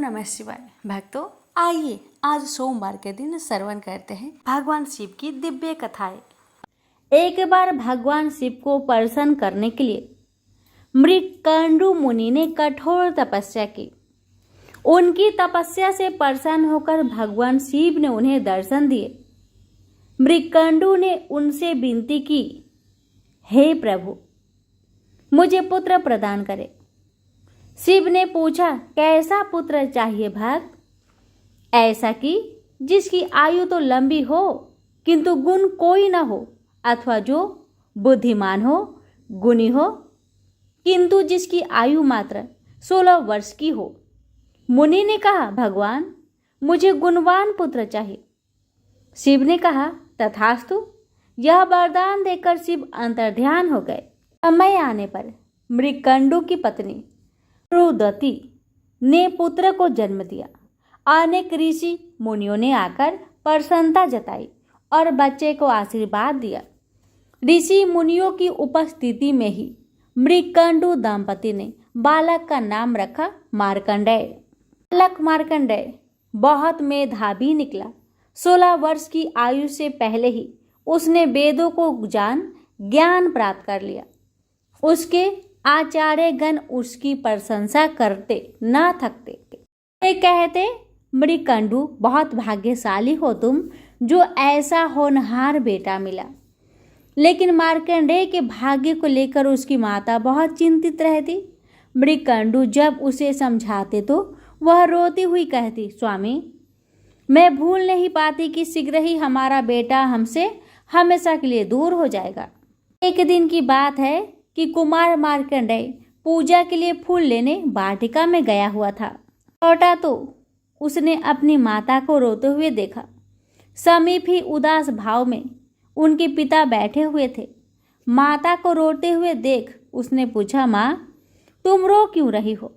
नमः शिवाय। भक्तों, आइए आज सोमवार के दिन श्रवण करते हैं भगवान शिव की दिव्य कथाएं। एक बार भगवान शिव को प्रसन्न करने के लिए मृगकंडू मुनि ने कठोर तपस्या की। उनकी तपस्या से प्रसन्न होकर भगवान शिव ने उन्हें दर्शन दिए। मृगकंडू ने उनसे विनती की, हे प्रभु, मुझे पुत्र प्रदान करें। शिव ने पूछा, कैसा पुत्र चाहिए भक्त? ऐसा कि जिसकी आयु तो लंबी हो किंतु गुण कोई न हो, अथवा जो बुद्धिमान हो, गुणी हो, किंतु जिसकी आयु मात्र 16 वर्ष की हो। मुनि ने कहा, भगवान, मुझे गुणवान पुत्र चाहिए। शिव ने कहा, तथास्तु। यह वरदान देकर शिव अंतर्ध्यान हो गए। समय आने पर मृगकंडू की पत्नी रुदती ने पुत्र को जन्म दिया। अनेक ऋषि मुनियों ने आकर प्रसन्नता जताई और बच्चे को आशीर्वाद दिया। ऋषि मुनियों की उपस्थिति में ही मृगकंडू दंपति ने बालक का नाम रखा मार्कंडेय। बालक मार्कंडेय बहुत मेधावी निकला। 16 वर्ष की आयु से पहले ही उसने वेदों को ज्ञान प्राप्त कर लिया। उसके आचार्यगण उसकी प्रशंसा करते न थकते। वे कहते, मृगकंडू, बहुत भाग्यशाली हो तुम, जो ऐसा होनहार बेटा मिला। लेकिन मार्कंडेय के भाग्य को लेकर उसकी माता बहुत चिंतित रहती। मृगकंडू जब उसे समझाते तो वह रोती हुई कहती, स्वामी, मैं भूल नहीं पाती कि शीघ्र ही हमारा बेटा हमसे हमेशा के लिए दूर हो जाएगा। एक दिन की बात है कि कुमार मार्कंडेय पूजा के लिए फूल लेने वाटिका में गया हुआ था। लौटा तो उसने अपनी माता को रोते हुए देखा। समीप ही उदास भाव में उनके पिता बैठे हुए थे। माता को रोते हुए देख उसने पूछा, माँ, तुम रो क्यों रही हो?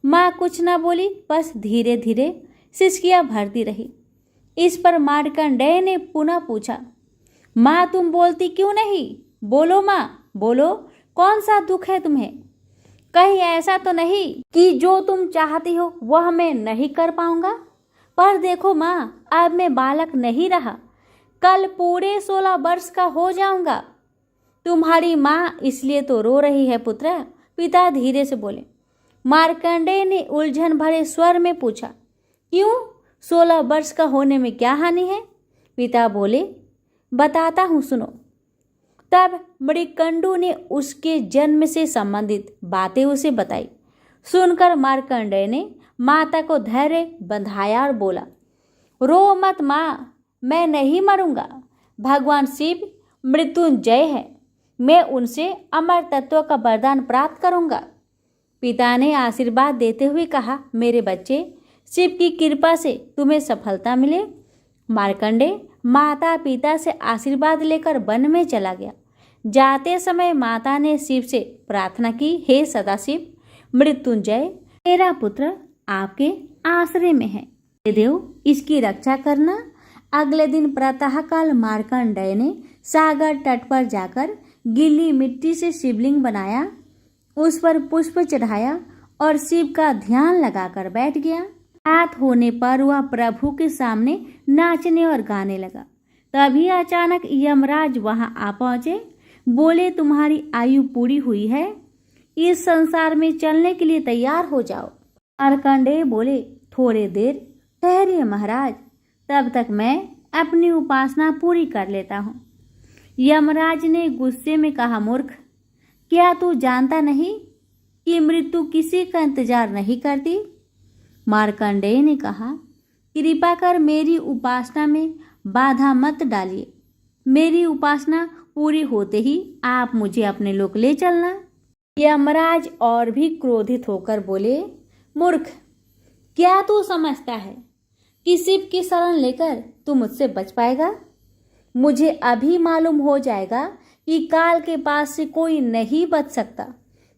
माँ कुछ न बोली, बस धीरे धीरे सिसकियाँ भरती रही। इस पर मार्कंडेय ने पुनः पूछा, माँ, तुम बोलती क्यों नहीं? बोलो माँ, बोलो, कौन सा दुख है तुम्हें? कहीं ऐसा तो नहीं कि जो तुम चाहती हो वह मैं नहीं कर पाऊंगा? पर देखो माँ, अब मैं बालक नहीं रहा, कल पूरे 16 वर्ष का हो जाऊंगा। तुम्हारी माँ इसलिए तो रो रही है पुत्र, पिता धीरे से बोले। मार्कंडेय ने उलझन भरे स्वर में पूछा, क्यों? 16 वर्ष का होने में क्या हानि है? पिता बोले, बताता हूँ, सुनो। तब मृगकंडू ने उसके जन्म से संबंधित बातें उसे बताई। सुनकर मार्कंडेय ने माता को धैर्य बंधाया और बोला, रो मत माँ, मैं नहीं मरूंगा। भगवान शिव मृत्युंजय है, मैं उनसे अमर तत्व का वरदान प्राप्त करूंगा। पिता ने आशीर्वाद देते हुए कहा, मेरे बच्चे, शिव की कृपा से तुम्हें सफलता मिले। मार्कंडेय माता पिता से आशीर्वाद लेकर वन में चला गया। जाते समय माता ने शिव से प्रार्थना की, हे सदाशिव मृत्युंजय, मेरा पुत्र आपके आश्रय में है, हे देव, इसकी रक्षा करना। अगले दिन प्रातःकाल मार्कंडेय ने सागर तट पर जाकर गीली मिट्टी से शिवलिंग बनाया, उस पर पुष्प चढ़ाया और शिव का ध्यान लगाकर बैठ गया। रात होने पर वह प्रभु के सामने नाचने और गाने लगा। तभी अचानक यमराज वहां आ पहुंचे। बोले, तुम्हारी आयु पूरी हुई है, इस संसार में चलने के लिए तैयार हो जाओ। मार्कंडेय बोले, थोड़ी देर ठहरिए महाराज, तब तक मैं अपनी उपासना पूरी कर लेता हूँ। यमराज ने गुस्से में कहा, मूर्ख, क्या तू जानता नहीं कि मृत्यु किसी का इंतजार नहीं करती? मार्कंडेय ने कहा, कृपा कर मेरी उपासना में बाधा मत डालिए। मेरी उपासना पूरी होते ही आप मुझे अपने लोक ले चलना। यमराज और भी क्रोधित होकर बोले, मूर्ख, क्या तू समझता है कि शिव की शरण लेकर तू मुझसे बच पाएगा? मुझे अभी मालूम हो जाएगा कि काल के पास से कोई नहीं बच सकता।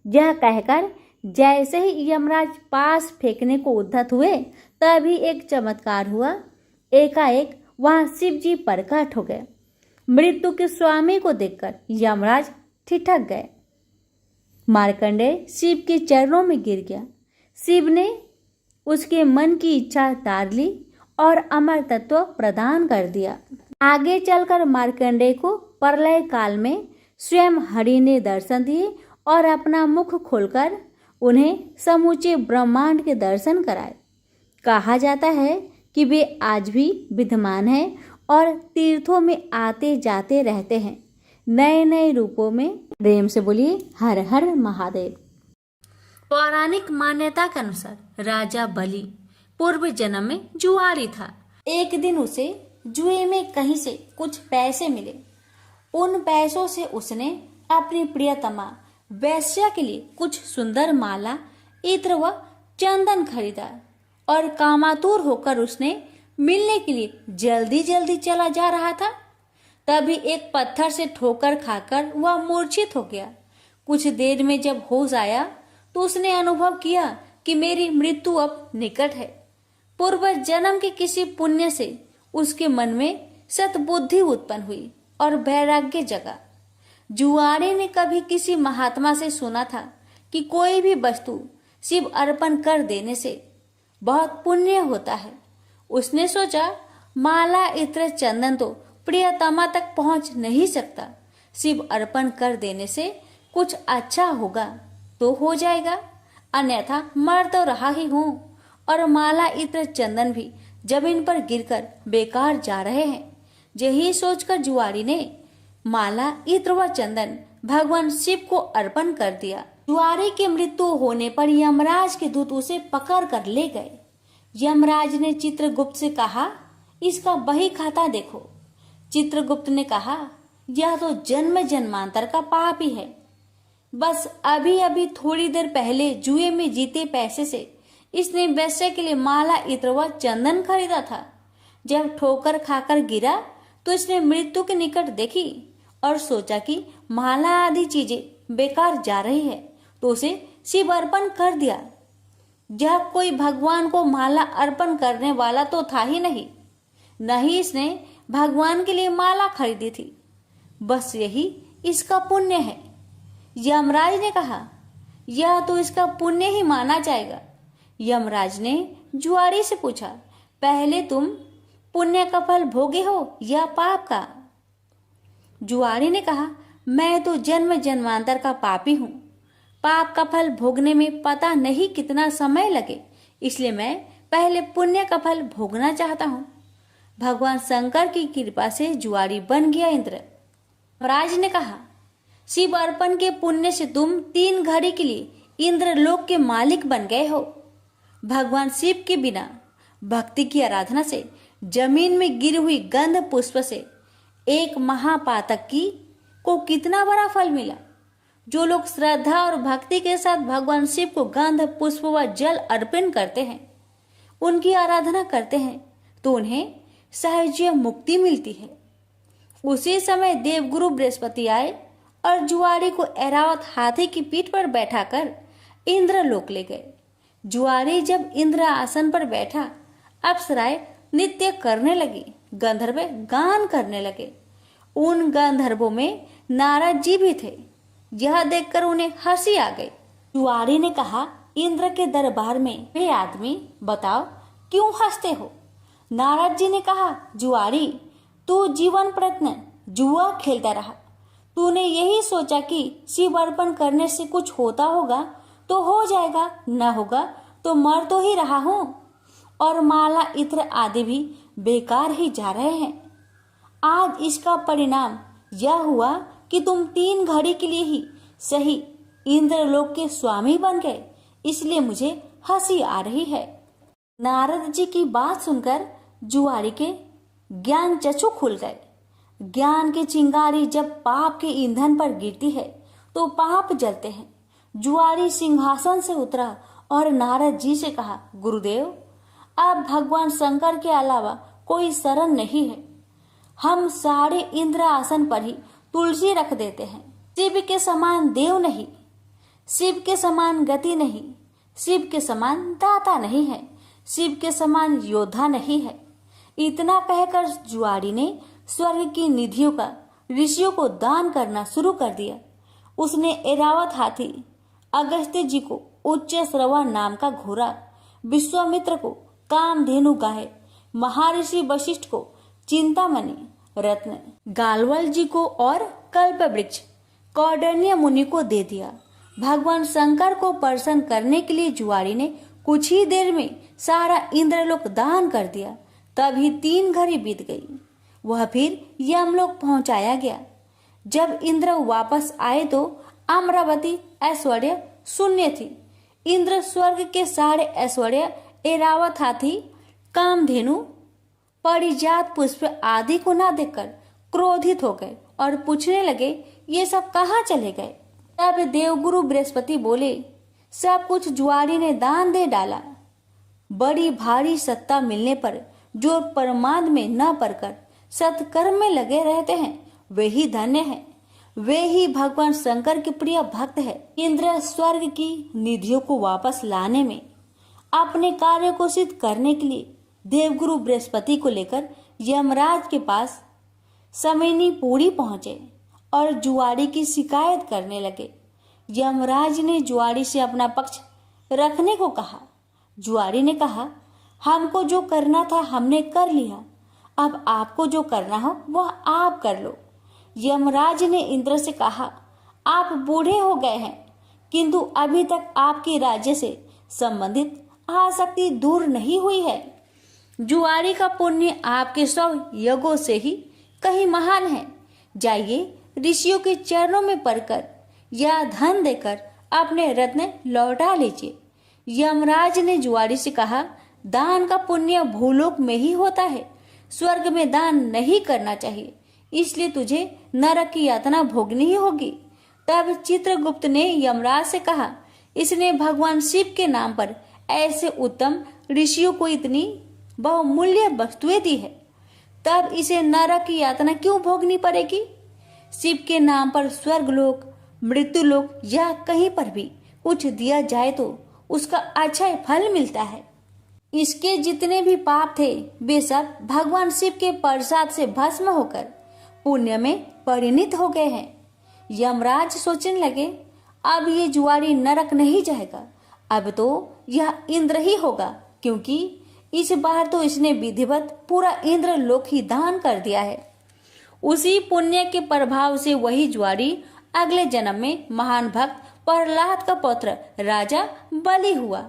यह कहकर जैसे ही यमराज पास फेंकने को उद्धत हुए, तभी एक चमत्कार हुआ। एकाएक वहां शिव जी प्रकट हो गए। मृत्यु के स्वामी को देखकर यमराज ठिठक गए। मार्कंडेय शिव के चरणों में गिर गया। शिव ने उसके मन की इच्छा तार ली और अमर तत्व प्रदान कर दिया। आगे चलकर मार्कंडेय को प्रलय काल में स्वयं हरि ने दर्शन दिए और अपना मुख खोलकर उन्हें समूचे ब्रह्मांड के दर्शन कराए। कहा जाता है कि वे आज भी विद्यमान हैं और तीर्थों में आते जाते रहते हैं, नए नए रूपों में। प्रेम से बोलिए हर हर महादेव। पौराणिक मान्यता के अनुसार राजा बलि पूर्व जन्म में जुआरी था। एक दिन उसे जुए में कहीं से कुछ पैसे मिले। उन पैसों से उसने अपनी प्रियतमा वैश्या के लिए कुछ सुंदर माला, इत्र व चंदन खरीदा और कामातुर होकर उसने मिलने के लिए जल्दी जल्दी चला जा रहा था। तभी एक पत्थर से ठोकर खाकर वह मूर्छित हो गया। कुछ देर में जब होश आया तो उसने अनुभव किया कि मेरी मृत्यु अब निकट है। पूर्व जन्म के किसी पुण्य से उसके मन में सतबुद्धि उत्पन्न हुई और वैराग्य जगा। जुआरी ने कभी किसी महात्मा से सुना था कि कोई भी वस्तु शिव अर्पण कर देने से बहुत पुण्य होता है। उसने सोचा, माला, इत्र, चंदन तो प्रियतमा तक पहुंच नहीं सकता, शिव अर्पण कर देने से कुछ अच्छा होगा तो हो जाएगा, अन्यथा मर तो रहा ही हूं और माला, इत्र, चंदन भी जमीन पर गिरकर बेकार जा रहे हैं। यही सोचकर जुआरी ने माला, इत्र व चंदन भगवान शिव को अर्पण कर दिया। जुआरी की मृत्यु होने पर यमराज के दूत उसे पकड़ कर ले गए। यमराज ने चित्रगुप्त से कहा, इसका बही खाता देखो। चित्रगुप्त ने कहा, यह तो जन्म जन्मांतर का पाप ही है। बस अभी अभी थोड़ी देर पहले जुए में जीते पैसे से इसने वैश्य के लिए माला, इत्र व चंदन खरीदा था। जब ठोकर खाकर गिरा तो इसने मृत्यु के निकट देखी और सोचा कि माला आदि चीजें बेकार जा रही है, तो उसे शिव अर्पण कर दिया। यह कोई भगवान को माला अर्पण करने वाला तो था ही नहीं, न ही इसने भगवान के लिए माला खरीदी थी। बस यही इसका पुण्य है। यमराज ने कहा, यह तो इसका पुण्य ही माना जाएगा। यमराज ने जुआरी से पूछा, पहले तुम पुण्य का फल भोगे हो या पाप का? जुआरी ने कहा, मैं तो जन्म जन्मांतर का पापी हूँ। पाप का फल भोगने में पता नहीं कितना समय लगे, इसलिए मैं पहले पुण्य का फल भोगना चाहता हूँ। भगवान शंकर की कृपा से जुआरी बन गया इंद्र। राज ने कहा, शिव अर्पण के पुण्य से तुम 3 घड़ी के लिए इंद्र लोक के मालिक बन गए हो। भगवान शिव के बिना भक्ति की आराधना से जमीन में गिरी हुई गंध पुष्प से एक महापातक की को कितना बड़ा फल मिला। जो लोग श्रद्धा और भक्ति के साथ भगवान शिव को गंध, पुष्प व जल अर्पण करते हैं, उनकी आराधना करते हैं, तो उन्हें सहज मुक्ति मिलती है। उसी समय देवगुरु बृहस्पति आए और जुआरी को ऐरावत हाथी की पीठ पर बैठाकर इंद्र लोक ले गए। जुआरी जब इंद्र आसन पर बैठा, अप्सराएं नृत्य करने लगी, गंधर्व गान करने लगे। उन गंधर्वों में नारद जी भी थे। यह देखकर उन्हें हंसी आ गई। जुआरी ने कहा, इंद्र के दरबार में वे आदमी, बताओ क्यों हंसते हो? नारद जी ने कहा, जुआरी, तू जीवन प्रयत्न जुआ खेलता रहा। तूने यही सोचा कि शिव अर्पण करने से कुछ होता होगा तो हो जाएगा, न होगा तो मर तो ही रहा हूँ, और माला, इत्र आदि भी बेकार ही जा रहे हैं। आज इसका परिणाम यह हुआ कि तुम 3 घड़ी के लिए ही सही इंद्रलोक के स्वामी बन गए, इसलिए मुझे हंसी आ रही है। नारद जी की बात सुनकर जुआरी के ज्ञान चक्षु खुल गए। ज्ञान की चिंगारी जब पाप के ईंधन पर गिरती है तो पाप जलते हैं। जुआरी सिंहासन से उतरा और नारद जी से कहा, गुरुदेव, अब भगवान शंकर के अलावा कोई शरण नहीं है। हम सारे इंद्र आसन पर ही तुलसी रख देते हैं। शिव के समान देव नहीं, शिव के समान गति नहीं, शिव के समान दाता नहीं है, शिव के समान योद्धा नहीं है। इतना कहकर जुआरी ने स्वर्ग की निधियों का ऋषियों को दान करना शुरू कर दिया। उसने ऐरावत हाथी, अगस्त्य जी को उच्च श्रवा नाम का घोड़ा, विश्वामित्र को कामधेनु गाय, महर्षि वशिष्ठ को चिंतामणि रत्न, गालवल जी को और कल्प वृक्ष कौंडिन्य मुनि को दे दिया। भगवान शंकर को प्रसन्न करने के लिए जुआरी ने कुछ ही देर में सारा इंद्रलोक दान कर दिया। तभी 3 घड़ी बीत गई। वह फिर यमलोक पहुंचाया गया। जब इंद्र वापस आए तो अमरावती ऐश्वर्य शून्य थी। इंद्र स्वर्ग के सारे ऐश्वर्य, ऐरावत हाथी, कामधेनु, परिजात पुष्प आदि को ना देखकर क्रोधित हो गए और पूछने लगे, ये सब कहाँ चले गए? तब देवगुरु बृहस्पति बोले, सब कुछ जुआरी ने दान दे डाला। बड़ी भारी सत्ता मिलने पर जो परमाद में न पड़कर सत्कर्म में लगे रहते हैं वे ही धन्य हैं। वे ही भगवान शंकर के प्रिय भक्त है। इंद्र स्वर्ग की निधियों को वापस लाने में अपने कार्य को सिद्ध करने के लिए देवगुरु बृहस्पति को लेकर यमराज के पास समयनीपुरी पहुंचे और जुआरी की शिकायत करने लगे। यमराज ने जुआरी से अपना पक्ष रखने को कहा। जुआरी ने कहा, हमको जो करना था हमने कर लिया, अब आपको जो करना हो वह आप कर लो। यमराज ने इंद्र से कहा, आप बूढ़े हो गए हैं किंतु अभी तक आपके राज्य से संबंधित आसक्ति दूर नहीं हुई है। जुआरी का पुण्य आपके 100 यज्ञों से ही कहीं महान है। जाइए ऋषियों के चरणों में पड़कर या धन देकर अपने रत्न लौटा लीजिए। यमराज ने जुआरी से कहा, दान का पुण्य भूलोक में ही होता है, स्वर्ग में दान नहीं करना चाहिए, इसलिए तुझे नरक की यातना भोगनी ही होगी। तब चित्रगुप्त ने यमराज से कहा, इसने भगवान शिव के नाम पर ऐसे उत्तम ऋषियों को इतनी बहुमूल्य वस्तुएं दी है, तब इसे नरक की यातना क्यों भोगनी पड़ेगी? शिव के नाम पर स्वर्गलोक, मृत्युलोक या कहीं पर भी कुछ दिया जाए तो उसका अच्छा फल मिलता है। इसके जितने भी पाप थे वे सब भगवान शिव के प्रसाद से भस्म होकर पुण्य में परिणित हो गए हैं। यमराज सोचने लगे, अब ये जुआरी नरक नहीं जाएगा, अब तो यह इंद्र ही होगा, क्योंकि इस बार तो इसने विधिवत पूरा इंद्र लोक ही दान कर दिया है। उसी पुण्य के प्रभाव से वही जुआरी अगले जन्म में महान भक्त प्रहलाद का पुत्र राजा बलि हुआ।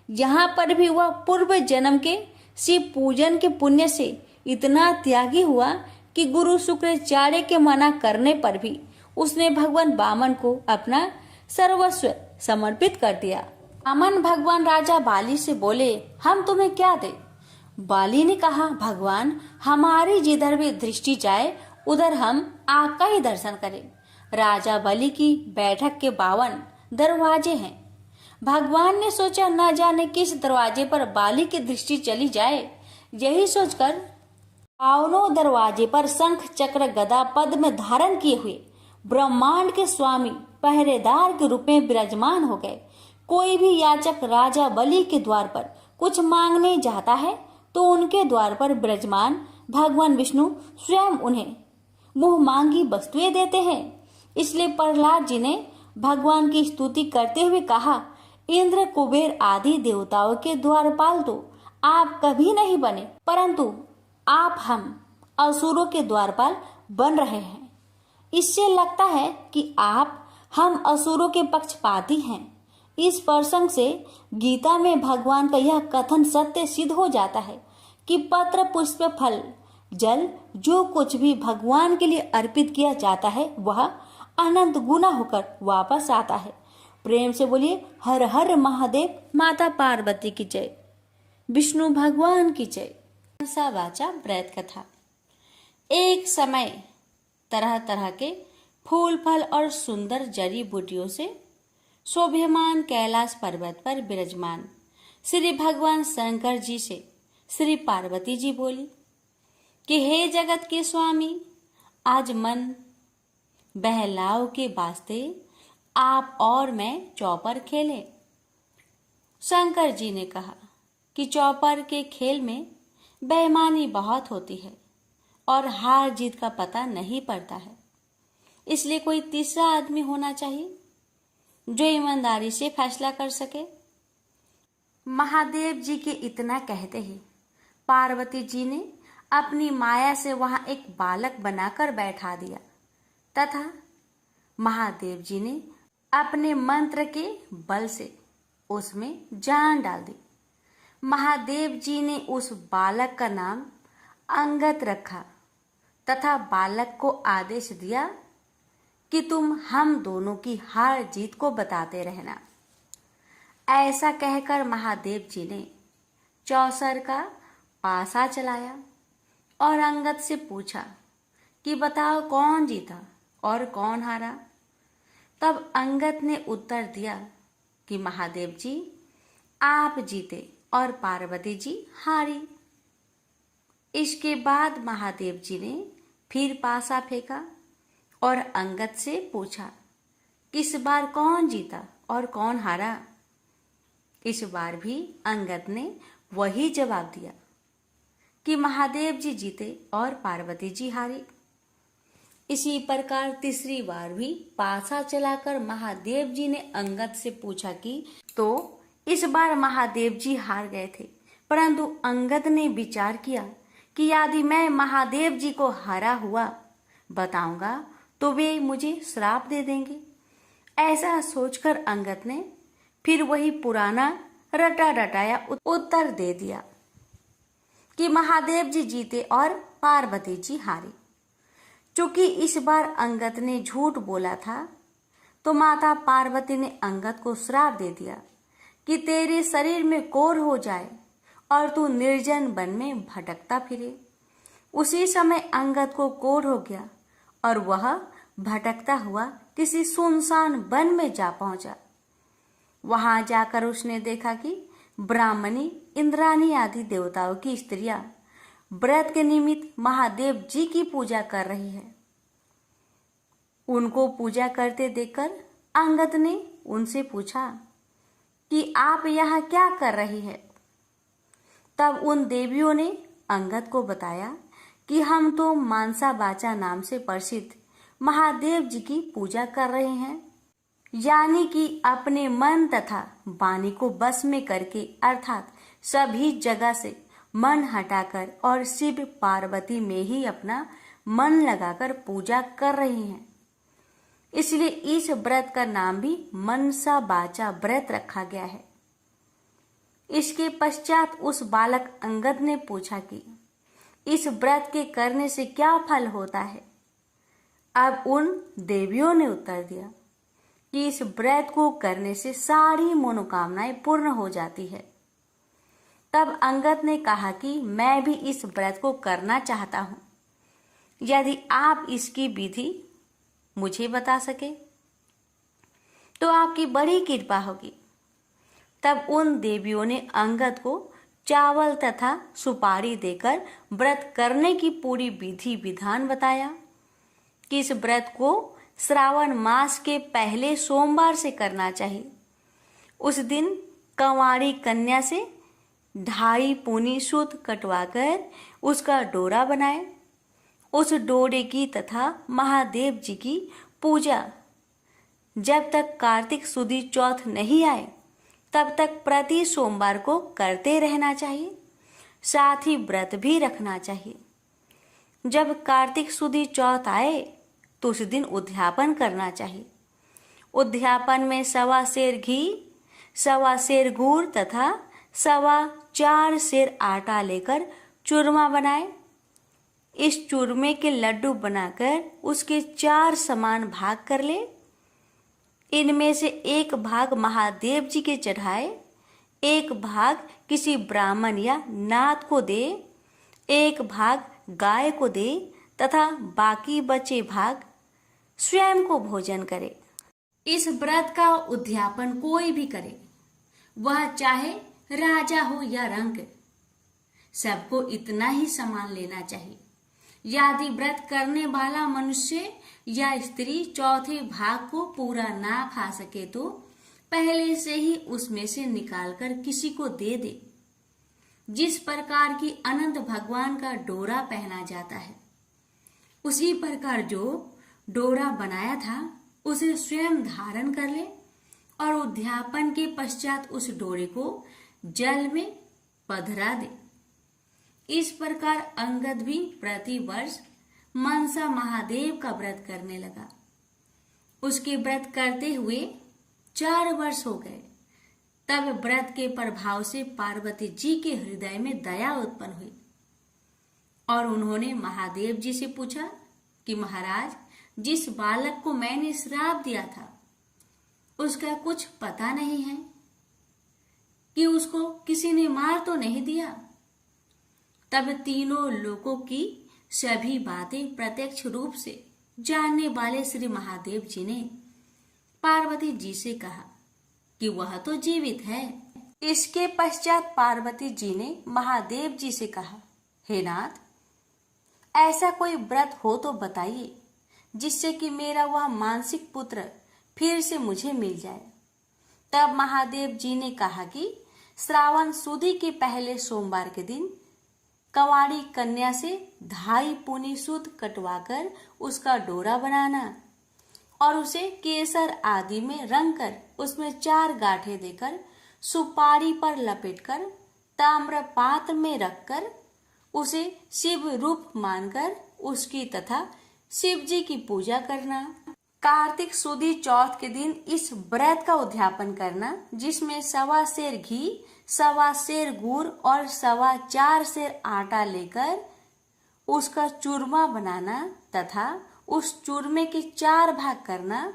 यहाँ पर भी वह पूर्व जन्म के शिव पूजन के पुण्य से इतना त्यागी हुआ कि गुरु शुक्राचार्य के मना करने पर भी उसने भगवान वामन को अपना सर्वस्व समर्पित कर दिया। वामन भगवान राजा बाली से बोले, हम तुम्हें क्या दे? बाली ने कहा, भगवान हमारी जिधर भी दृष्टि जाए उधर हम आपका ही दर्शन करें। राजा बलि की बैठक के 52 दरवाजे हैं। भगवान ने सोचा न जाने किस दरवाजे पर बाली की दृष्टि चली जाए। यही सोचकर 52 दरवाजे पर शंख चक्र गदा पद्म धारण किए हुए ब्रह्मांड के स्वामी पहरेदार के रूप में विराजमान हो गए। कोई भी याचक राजा बलि के द्वार पर कुछ मांगने जाता है तो उनके द्वार पर विराजमान भगवान विष्णु स्वयं उन्हें मुंह मांगी वस्तुएं देते हैं। इसलिए प्रहलाद जी ने भगवान की स्तुति करते हुए कहा, इंद्र कुबेर आदि देवताओं के द्वारपाल तो आप कभी नहीं बने, परंतु आप हम असुरों के द्वारपाल बन रहे हैं। इससे लगता है कि आप हम असुरों के पक्षपाती हैं। इस प्रसंग से गीता में भगवान का यह कथन सत्य सिद्ध हो जाता है कि पत्र पुष्प फल जल जो कुछ भी भगवान के लिए अर्पित किया जाता है वह अनंत गुना होकर वापस आता है। प्रेम से बोलिए हर हर महादेव। माता पार्वती की जय। विष्णु भगवान की जय। मनसा वाचा प्रेत कथा। एक समय तरह तरह के फूल फल और सुंदर जड़ी बूटियों से शोभ्यमान कैलाश पर्वत पर विराजमान श्री भगवान शंकर जी से श्री पार्वती जी बोली कि हे जगत के स्वामी, आज मन बहलाव के वास्ते आप और मैं चौपर खेलें। शंकर जी ने कहा कि चौपर के खेल में बेईमानी बहुत होती है और हार जीत का पता नहीं पड़ता है, इसलिए कोई तीसरा आदमी होना चाहिए जो ईमानदारी से फैसला कर सके। महादेव जी के इतना कहते ही पार्वती जी ने अपनी माया से वहां एक बालक बनाकर बैठा दिया तथा महादेव जी ने अपने मंत्र के बल से उसमें जान डाल दी। महादेव जी ने उस बालक का नाम अंगद रखा तथा बालक को आदेश दिया कि तुम हम दोनों की हार जीत को बताते रहना। ऐसा कहकर महादेव जी ने चौसर का पासा चलाया और अंगद से पूछा कि बताओ कौन जीता और कौन हारा। तब अंगद ने उत्तर दिया कि महादेव जी आप जीते और पार्वती जी हारी। इसके बाद महादेव जी ने फिर पासा फेंका और अंगद से पूछा इस बार कौन जीता और कौन हारा। इस बार भी अंगद ने वही जवाब दिया कि महादेव जी जीते और पार्वती जी हारी। इसी प्रकार तीसरी बार भी पासा चलाकर महादेव जी ने अंगद से पूछा कि तो इस बार महादेव जी हार गए थे, परंतु अंगद ने विचार किया कि यदि मैं महादेव जी को हारा हुआ बताऊंगा तो वे मुझे श्राप दे देंगे। ऐसा सोचकर अंगद ने फिर वही पुराना रटा रटाया उत्तर दे दिया कि महादेव जी जीते और पार्वती जी हारी। चूंकि इस बार अंगद ने झूठ बोला था तो माता पार्वती ने अंगद को श्राप दे दिया कि तेरे शरीर में कोढ़ हो जाए और तू निर्जन वन में भटकता फिरे। उसी समय अंगद को कोढ़ हो गया और वह भटकता हुआ किसी सुनसान वन में जा पहुंचा। वहां जाकर उसने देखा कि ब्राह्मणी, इंद्राणी आदि देवताओं की स्त्रियां व्रत के निमित्त महादेव जी की पूजा कर रही है। उनको पूजा करते देखकर अंगद ने उनसे पूछा कि आप यहाँ क्या कर रही है। तब उन देवियों ने अंगद को बताया कि हम तो मानसा बाचा नाम से प्रसिद्ध महादेव जी की पूजा कर रहे हैं, यानी कि अपने मन तथा वाणी को बस में करके, अर्थात सभी जगह से मन हटाकर और शिव पार्वती में ही अपना मन लगाकर पूजा कर रही हैं। इसलिए इस व्रत का नाम भी मनसा बाचा व्रत रखा गया है। इसके पश्चात उस बालक अंगद ने पूछा कि इस व्रत के करने से क्या फल होता है। अब उन देवियों ने उत्तर दिया कि इस व्रत को करने से सारी मनोकामनाएं पूर्ण हो जाती है। तब अंगद ने कहा कि मैं भी इस व्रत को करना चाहता हूं, यदि आप इसकी विधि मुझे बता सके तो आपकी बड़ी कृपा होगी। तब उन देवियों ने अंगद को चावल तथा सुपारी देकर व्रत करने की पूरी विधि विधान बताया कि इस व्रत को श्रावण मास के पहले सोमवार से करना चाहिए। उस दिन कंवारी कन्या से 2.5 पूनी सूत कटवाकर उसका डोरा बनाए। उस डोरे की तथा महादेव जी की पूजा जब तक कार्तिक सुदी चौथ नहीं आए तब तक प्रति सोमवार को करते रहना चाहिए। साथ ही व्रत भी रखना चाहिए। जब कार्तिक सुदी चौथ आए तो उस दिन उद्यापन करना चाहिए। उद्यापन में 1.25 सेर घी, 1.25 सेर गुड़ तथा 4.25 सेर आटा लेकर चूरमा बनाए। इस चूरमे के लड्डू बनाकर उसके 4 समान भाग कर ले। इनमें से एक भाग महादेव जी के चढ़ाए, एक भाग किसी ब्राह्मण या नाथ को दे, एक भाग गाय को दे तथा बाकी बचे भाग स्वयं को भोजन करे। इस व्रत का उद्यापन कोई भी करे, वह चाहे राजा हो या रंक, सबको इतना ही सामान लेना चाहिए। यदि व्रत करने वाला मनुष्य या स्त्री चौथे भाग को पूरा ना खा सके तो पहले से ही उसमें से निकालकर किसी को दे दे। जिस प्रकार की अनंत भगवान का डोरा पहना जाता है, उसी प्रकार जो डोरा बनाया था उसे स्वयं धारण कर ले और उद्यापन के पश्चात उस डोरे को जल में पधरा दे। इस प्रकार अंगद भी प्रति वर्ष मनसा महादेव का व्रत करने लगा। उसके व्रत करते हुए 4 वर्ष हो गए। तब व्रत के प्रभाव से पार्वती जी के हृदय में दया उत्पन्न हुई और उन्होंने महादेव जी से पूछा कि महाराज, जिस बालक को मैंने श्राप दिया था उसका कुछ पता नहीं है कि उसको किसी ने मार तो नहीं दिया। तब तीनों लोगों की सभी बातें प्रत्यक्ष रूप से जानने वाले श्री महादेव जी ने पार्वती जी से कहा कि वह तो जीवित है। इसके पश्चात पार्वती जी ने महादेव जी से कहा, हे नाथ, ऐसा कोई व्रत हो तो बताइए जिससे कि मेरा वह मानसिक पुत्र फिर से मुझे मिल जाए। तब महादेव जी ने कहा कि श्रावण सुदी के पहले सोमवार के दिन कवाड़ी कन्या से 2.5 पूनी सूत कटवाकर उसका डोरा बनाना और उसे केसर आदि में रंग कर उसमें 4 गांठें देकर सुपारी पर लपेटकर ताम्र पात्र में रखकर उसे शिव रूप मानकर उसकी तथा शिव जी की पूजा करना। कार्तिक सुदी चौथ के दिन इस व्रत का उद्यापन करना, जिसमें 1.25 सेर घी, 1.25 सेर गुड़ और 4.25 सेर आटा लेकर उसका चूरमा बनाना तथा उस चूरमे के 4 भाग करना,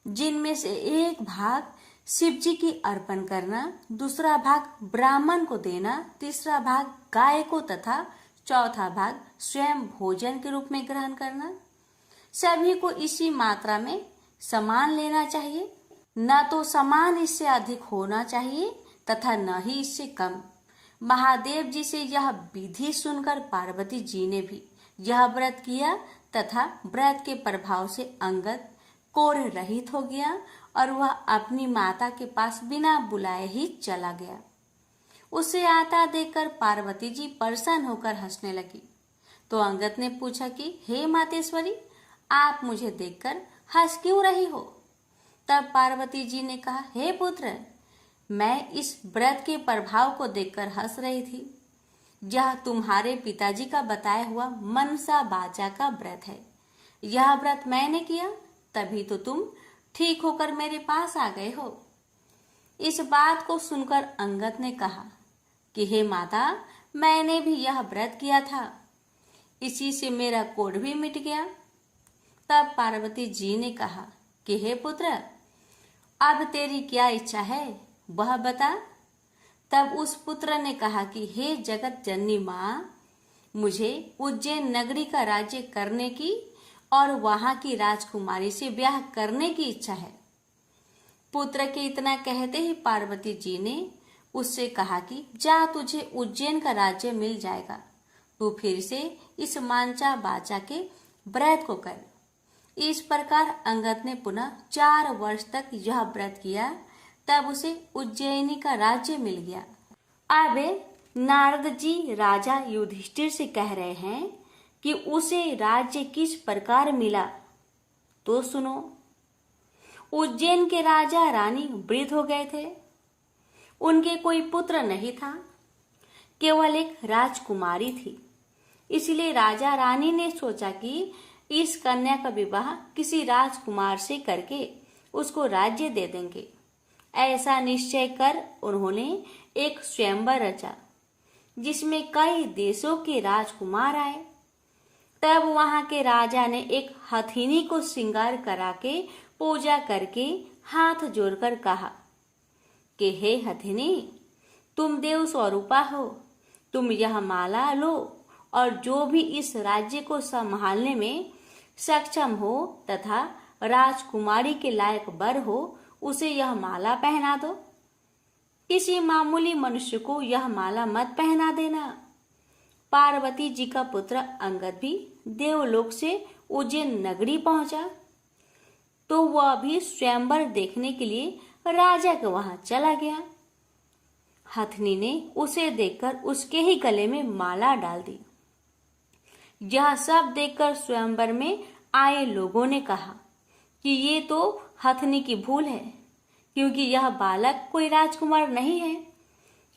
जिनमें से एक भाग शिव जी की अर्पण करना, दूसरा भाग ब्राह्मण को देना, तीसरा भाग गाय को तथा चौथा भाग स्वयं भोजन के रूप में ग्रहण करना। सभी को इसी मात्रा में समान लेना चाहिए, न तो समान इससे अधिक होना चाहिए तथा न ही इससे कम। महादेव जी से यह विधि सुनकर पार्वती जी ने भी यह व्रत किया तथा व्रत के प्रभाव से अंगद कोढ़ रहित हो गया और वह अपनी माता के पास बिना बुलाए ही चला गया। उसे आता देखकर पार्वती जी प्रसन्न होकर हंसने लगी। तो अंगद ने पूछा कि हे मातेश्वरी, आप मुझे देखकर हंस क्यों रही हो? तब पार्वती जी ने कहा, हे पुत्र, मैं इस व्रत के प्रभाव को देखकर हंस रही थी। यह तुम्हारे पिताजी का बताया हुआ मनसा बाचा का व्रत है। यह व्रत मैंने किया, तभी तो तुम ठीक होकर मेरे पास आ गए हो। इस बात को सुनकर अंगद ने कहा कि हे माता, मैंने भी यह व्रत किया था, इसी से मेरा कोढ़ भी मिट गया। तब पार्वती जी ने कहा कि हे पुत्र, अब तेरी क्या इच्छा है वह बता। तब उस पुत्र ने कहा कि हे जगत जननी माँ, मुझे उज्जैन नगरी का राज्य करने की और वहां की राजकुमारी से ब्याह करने की इच्छा है। पुत्र के इतना कहते ही पार्वती जी ने उससे कहा कि जा, तुझे उज्जैन का राज्य मिल जाएगा, तू फिर से इस मांचा बाचा के व्रत को कर। इस प्रकार अंगद ने पुनः 4 वर्ष तक यह व्रत किया, तब उसे उज्जैनी का राज्य मिल गया। अब नारद जी राजा युधिष्ठिर से कह रहे हैं कि उसे राज्य किस प्रकार मिला, तो सुनो। उज्जैन के राजा रानी वृद्ध हो गए थे, उनके कोई पुत्र नहीं था, केवल एक राजकुमारी थी। इसलिए राजा रानी ने सोचा कि इस कन्या का विवाह किसी राजकुमार से करके उसको राज्य दे देंगे। ऐसा निश्चय कर उन्होंने एक स्वयंवर रचा, जिसमें कई देशों के राजकुमार आए। तब वहां के राजा ने एक हथिनी को श्रृंगार करा के पूजा करके हाथ जोड़कर कहा कि हे हथिनी, तुम देव स्वरूपा हो, तुम यह माला लो और जो भी इस राज्य को संभालने में सक्षम हो तथा राजकुमारी के लायक वर हो, उसे यह माला पहना दो। किसी मामूली मनुष्य को यह माला मत पहना देना। पार्वती जी का पुत्र अंगद भी देवलोक से उज्जैन नगरी पहुंचा, तो वह भी स्वयंवर देखने के लिए राजा के वहां चला गया। हथनी ने उसे देखकर उसके ही गले में माला डाल दी। यह सब देखकर स्वयंवर में आए लोगों ने कहा कि ये तो हथनी की भूल है, क्योंकि यह बालक कोई राजकुमार नहीं है।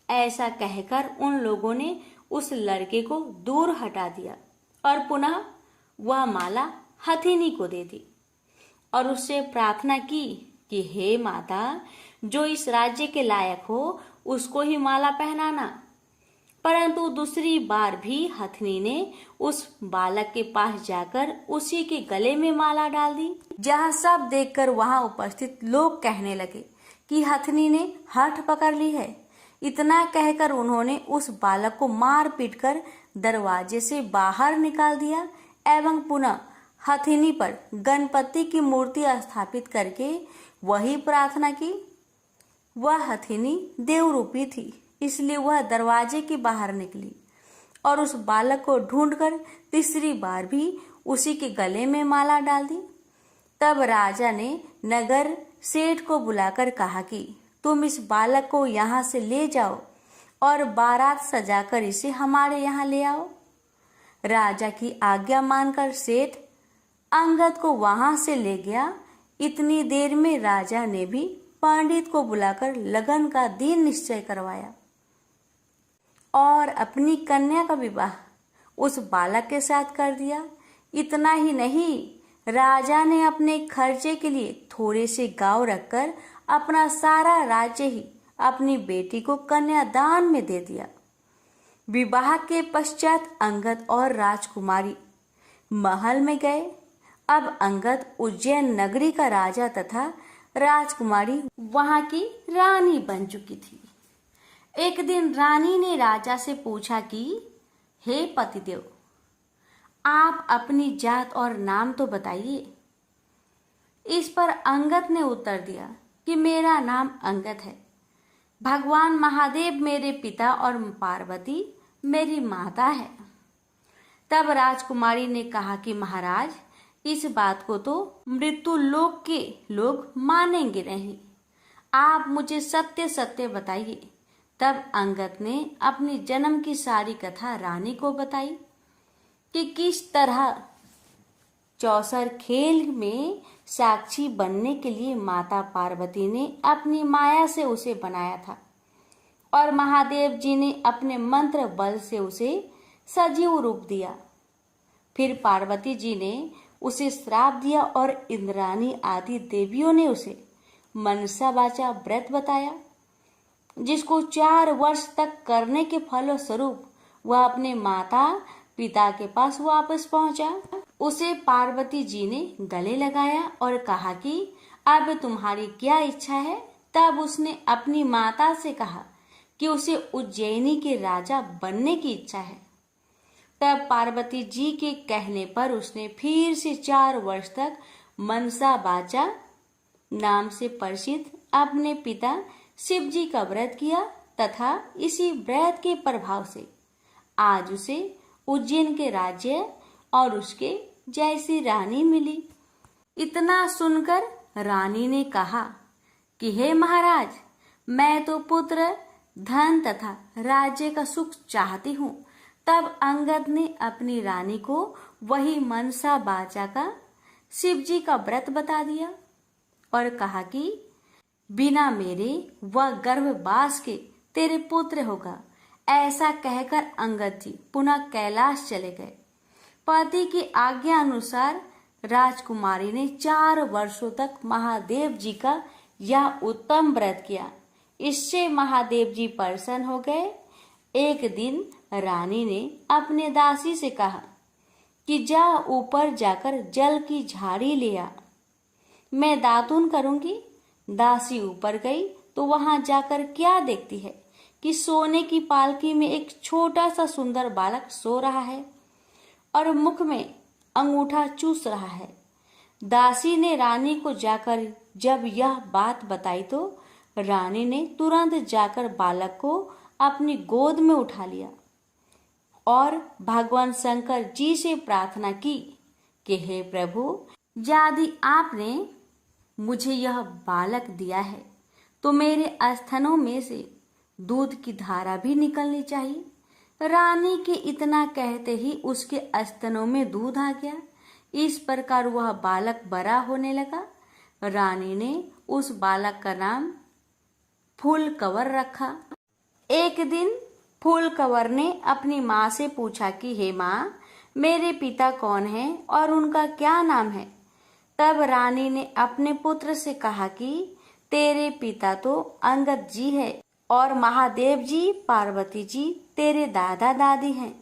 ऐसा कहकर उन लोगों ने उस लड़के को दूर हटा दिया और पुनः वह माला हथिनी को दे दी और उससे प्रार्थना की कि हे माता, जो इस राज्य के लायक हो उसको ही माला पहनाना। परंतु दूसरी बार भी हथिनी ने उस बालक के पास जाकर उसी के गले में माला डाल दी। जहाँ सब देखकर वहां उपस्थित लोग कहने लगे कि हथिनी ने हठ पकड़ ली है। इतना कहकर उन्होंने उस बालक को मार पीट कर दरवाजे से बाहर निकाल दिया एवं पुनः हथिनी पर गणपति की मूर्ति स्थापित करके वही प्रार्थना की। वह हथिनी देवरूपी थी, इसलिए वह दरवाजे के बाहर निकली और उस बालक को ढूंढकर तीसरी बार भी उसी के गले में माला डाल दी। तब राजा ने नगर सेठ को बुलाकर कहा कि तुम इस बालक को यहाँ से ले जाओ और बारात सजाकर इसे हमारे यहाँ ले आओ। राजा की आज्ञा मानकर सेठ अंगद को वहां से ले गया। इतनी देर में राजा ने भी पंडित को बुलाकर लगन का दिन निश्चय करवाया और अपनी कन्या का विवाह उस बालक के साथ कर दिया। इतना ही नहीं, राजा ने अपने खर्चे के लिए थोड़े से गांव रखकर अपना सारा राज्य ही अपनी बेटी को कन्यादान में दे दिया। विवाह के पश्चात अंगद और राजकुमारी महल में गए। अब अंगद उज्जैन नगरी का राजा तथा राजकुमारी वहां की रानी बन चुकी थी। एक दिन रानी ने राजा से पूछा कि हे पतिदेव, आप अपनी जात और नाम तो बताइए। इस पर अंगद ने उत्तर दिया कि मेरा नाम अंगद है। भगवान महादेव मेरे पिता और पार्वती मेरी माता है। तब राजकुमारी ने कहा कि महाराज, इस बात को तो मृत्यु लोक के लोग मानेंगे नहीं, आप मुझे सत्य सत्य बताइए। तब अंगद ने अपनी जन्म की सारी कथा रानी को बताई कि किस तरह चौसर खेल में साक्षी बनने के लिए माता पार्वती ने अपनी माया से उसे बनाया था और महादेव जी ने अपने मंत्र बल से उसे सजीव रूप दिया। फिर पार्वती जी ने उसे श्राप दिया और इंद्राणी आदि देवियों ने उसे मनसा वाचा व्रत बताया, जिसको 4 वर्ष तक करने के फलस्वरूप वह अपने माता पिता के पास वापस पहुंचा। उसे पार्वती जी ने गले लगाया और कहा कि अब तुम्हारी क्या इच्छा है। तब उसने अपनी माता से कहा कि उसे उज्जैनी के राजा बनने की इच्छा है। तब पार्वती जी के कहने पर उसने फिर से 4 वर्ष तक मनसा वाचा नाम से प्रसिद्ध अपने पिता शिव जी का व्रत किया तथा इसी व्रत के प्रभाव से आज उसे उज्जैन के राज्य और उसके जैसी रानी मिली। इतना सुनकर रानी ने कहा कि हे महाराज, मैं तो पुत्र, धन तथा राज्य का सुख चाहती हूँ। तब अंगद ने अपनी रानी को वही मनसा वाचा का शिव जी का व्रत बता दिया और कहा कि बिना मेरे वह गर्भवास के तेरे पुत्र होगा। ऐसा कहकर अंगद जी पुनः कैलाश चले गए। पति की आज्ञा अनुसार राजकुमारी ने 4 वर्षों तक महादेव जी का यह उत्तम व्रत किया। इससे महादेव जी प्रसन्न हो गए। एक दिन रानी ने अपने दासी से कहा कि जा ऊपर जाकर जल की झाड़ी ले आ, मैं दातुन करूंगी। दासी ऊपर गई तो वहां जाकर क्या देखती है कि सोने की पालकी में एक छोटा सा सुंदर बालक सो रहा है और मुख में अंगूठा चूस रहा है। दासी ने रानी को जाकर जब यह बात बताई तो रानी ने तुरंत जाकर बालक को अपनी गोद में उठा लिया और भगवान शंकर जी से प्रार्थना की कि हे प्रभु, यदि आपने मुझे यह बालक दिया है तो मेरे स्तनों में से दूध की धारा भी निकलनी चाहिए। रानी के इतना कहते ही उसके स्तनों में दूध आ गया। इस प्रकार वह बालक बड़ा होने लगा। रानी ने उस बालक का नाम फूल कंवर रखा। एक दिन फूलकवर ने अपनी माँ से पूछा कि हे माँ, मेरे पिता कौन हैं और उनका क्या नाम है। तब रानी ने अपने पुत्र से कहा कि तेरे पिता तो अंगद जी है और महादेव जी, पार्वती जी तेरे दादा दादी हैं।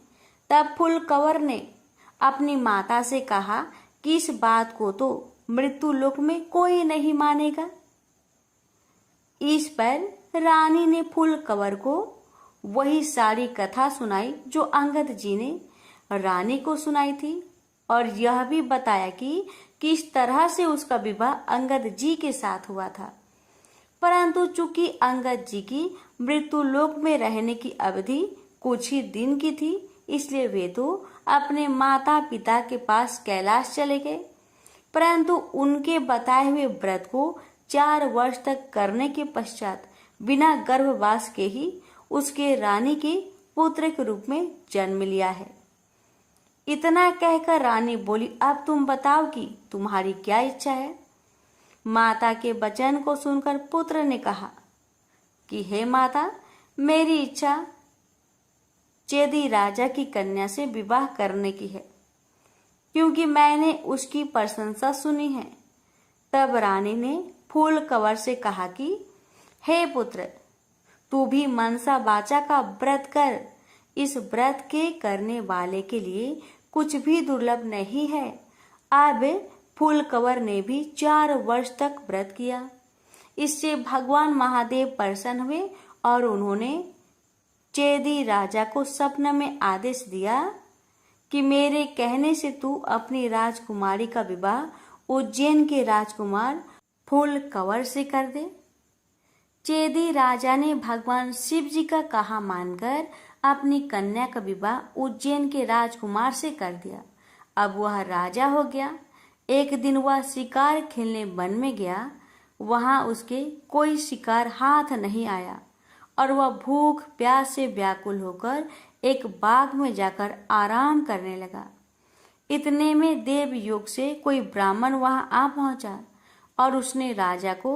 तब फूलकवर ने अपनी माता से कहा कि इस बात को तो मृत्यु लोक में कोई नहीं मानेगा। इस पर रानी ने फूलकवर को वही सारी कथा सुनाई जो अंगद जी ने रानी को सुनाई थी और यह भी बताया कि किस तरह से उसका विवाह अंगद जी के साथ हुआ था। परंतु चूंकि अंगद जी की मृत्यु लोक में रहने की अवधि कुछ ही दिन की थी, इसलिए वे तो अपने माता पिता के पास कैलाश चले गए। परंतु उनके बताए हुए व्रत को 4 वर्ष तक करने के पश्चात बिना गर्भवास के ही उसके रानी के पुत्र के रूप में जन्म लिया है। इतना कहकर रानी बोली, अब तुम बताओ कि तुम्हारी क्या इच्छा है। माता के वचन को सुनकर पुत्र ने कहा कि हे माता, मेरी इच्छा चेदी राजा की कन्या से विवाह करने की है, क्योंकि मैंने उसकी प्रशंसा सुनी है। तब रानी ने फूलकवर से कहा कि हे पुत्र, तू भी मनसा वाचा का व्रत कर। इस व्रत के करने वाले के लिए कुछ भी दुर्लभ नहीं है। अब फूलकवर ने भी 4 वर्ष तक व्रत किया। इससे भगवान महादेव प्रसन्न हुए और उन्होंने चेदी राजा को स्वप्न में आदेश दिया कि मेरे कहने से तू अपनी राजकुमारी का विवाह उज्जैन के राजकुमार फूलकवर से कर दे। चेदी राजा ने भगवान शिव जी का कहा मानकर अपनी कन्या का विवाह उज्जैन के राजकुमार से कर दिया। अब वह राजा हो गया। एक दिन वह शिकार खेलने वन में गया। वहां उसके कोई शिकार हाथ नहीं आया और वह भूख प्यास से व्याकुल होकर एक बाग में जाकर आराम करने लगा। इतने में देवयोग से कोई ब्राह्मण वहां आ पहुंचा और उसने राजा को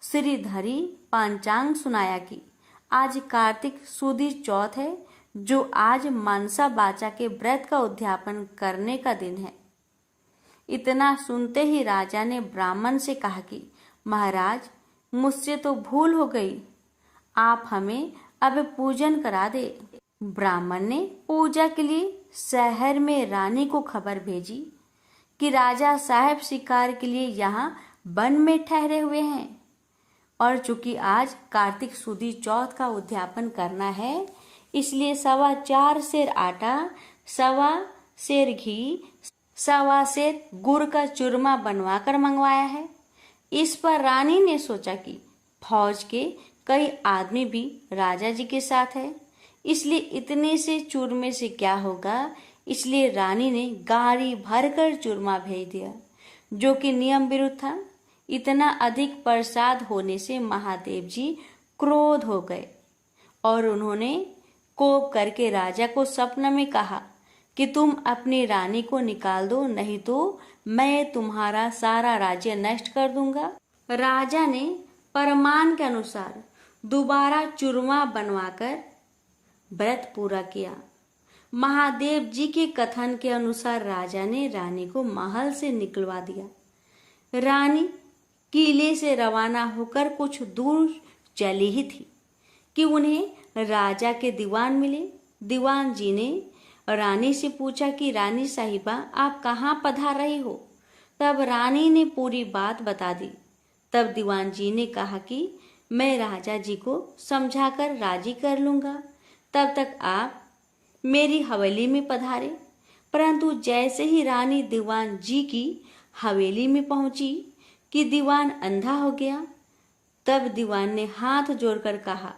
श्रीधरी पंचांग सुनाया कि आज कार्तिक सुदी चौथ है, जो आज मनसा वाचा के व्रत का उद्यापन करने का दिन है। इतना सुनते ही राजा ने ब्राह्मण से कहा कि महाराज, मुझसे तो भूल हो गई, आप हमें अब पूजन करा दे। ब्राह्मण ने पूजा के लिए शहर में रानी को खबर भेजी कि राजा साहब शिकार के लिए यहाँ वन में ठहरे हुए हैं और चूंकि आज कार्तिक सुदी चौथ का उद्यापन करना है, इसलिए 4.25 सेर आटा, 1.25 सेर घी, 1.25 सेर गुड़ का चूरमा बनवाकर मंगवाया है। इस पर रानी ने सोचा कि फौज के कई आदमी भी राजा जी के साथ है, इसलिए इतने से चूरमे से क्या होगा। इसलिए रानी ने गाड़ी भरकर चूरमा भेज दिया, जो कि नियम विरुद्ध था। इतना अधिक प्रसाद होने से महादेव जी क्रोध हो गए और उन्होंने कोप करके राजा को स्वप्न में कहा कि तुम अपनी रानी को निकाल दो, नहीं तो मैं तुम्हारा सारा राज्य नष्ट कर दूंगा। राजा ने परमान के अनुसार दोबारा चूरमा बनवाकर व्रत पूरा किया। महादेव जी के कथन के अनुसार राजा ने रानी को महल से निकलवा दिया। रानी किले से रवाना होकर कुछ दूर चली ही थी कि उन्हें राजा के दीवान मिले। दीवान जी ने रानी से पूछा कि रानी साहिबा, आप कहाँ पधार रही हो। तब रानी ने पूरी बात बता दी। तब दीवान जी ने कहा कि मैं राजा जी को समझाकर राजी कर लूंगा, तब तक आप मेरी हवेली में पधारे। परंतु जैसे ही रानी दीवान जी की हवेली में पहुंची कि दीवान अंधा हो गया। तब दीवान ने हाथ जोड़कर कहा